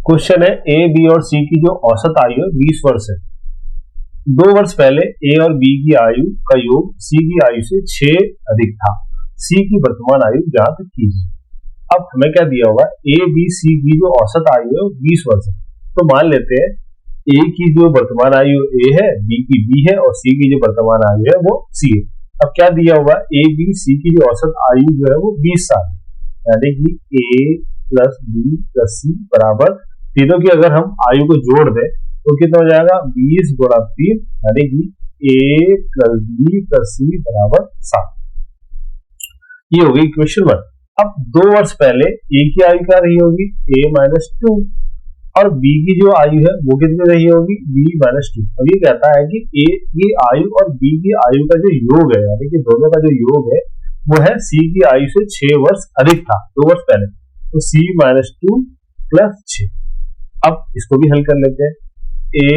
Question है A B और सी की जो औसत आयु है 20 वर्ष है। 2 वर्ष पहले ए और बी की आयु का योग सी की आयु से 6 अधिक था। सी की वर्तमान आयु ज्ञात कीजिए। अब हमें क्या दिया हुआ है, ए बी सी की जो औसत आयु है वो 20 वर्ष है। तो मान लेते हैं ए की जो वर्तमान आयु ए है, बी की बी है और सी की जो वर्तमान आयु है वो सी है। अब क्या दिया हुआ है, ए बी सी की जो औसत आयु जो है वो 20 साल है, यानी कि ए प्लस बी प्लस सी बराबर, तीनों की अगर हम आयु को जोड़ दें तो कितना हो जाएगा 20 गुणा 3, यानी कि ए प्लस बी प्लस सी बराबर 7। ये होगी इक्वेशन 1। अब 2 वर्ष पहले ए की आयु क्या रही होगी, a माइनस 2, और b की जो आयु है वो कितनी रही होगी, b माइनस 2। अब ये कहता है कि a की आयु और b की आयु का जो योग है, यानी कि दोनों का जो योग है वो है c की आयु से 6 वर्ष अधिक था 2 वर्ष पहले, तो c माइनस 2 प्लस 6। अब इसको भी हल कर लेते हैं, a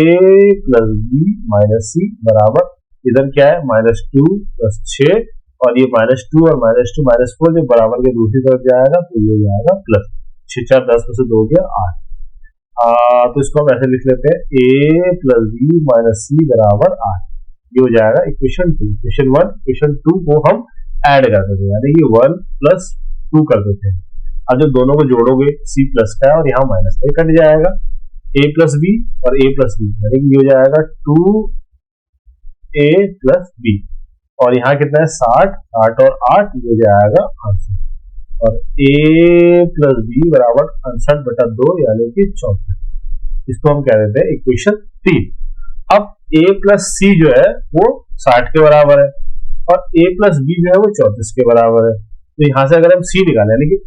प्लस बी माइनस सी बराबर, इधर क्या है माइनस 2 प्लस 6, और ये माइनस 2 और माइनस 2 माइनस 4 जब बराबर के दूसरी तरफ जाएगा तो ये जाएगा प्लस 6 4 10 में से 2 गया 8। तो इसको हम ऐसे लिख लेते हैं, a प्लस बी माइनस सी बराबर 8। ये हो जाएगा इक्वेशन 2। इक्वेशन 1 इक्वेशन 2 को हम ऐड कर देते हैं, यानी कि 1 प्लस 2 कर देते हैं। अब जब दोनों को जोड़ोगे c प्लस का है और यहाँ माइनस का कट जाएगा, a प्लस बी और a प्लस बी, यानी कि ये हो जाएगा 2a प्लस बी, और यहाँ कितना है 60 60 और 8, ये हो जाएगा 68, और a प्लस बी बराबर 68/2 यानी कि 64। इसको हम कह देते हैं इक्वेशन 3। अब a प्लस सी जो है वो 60 के बराबर है और a प्लस बी जो है वो 34 के बराबर है। तो यहाँ से अगर हम c निकालें, यानी कि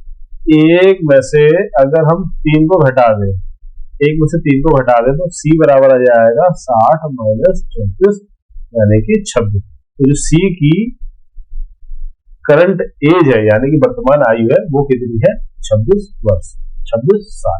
एक में से अगर हम 3 को घटा दें, एक में से 3 को घटा दें तो c बराबर आ जाएगा 60 माइनस 34 यानी कि 26। तो जो c की करंट एज है, यानी कि वर्तमान आयु है, वो कितनी है 26 वर्ष, 26 साल।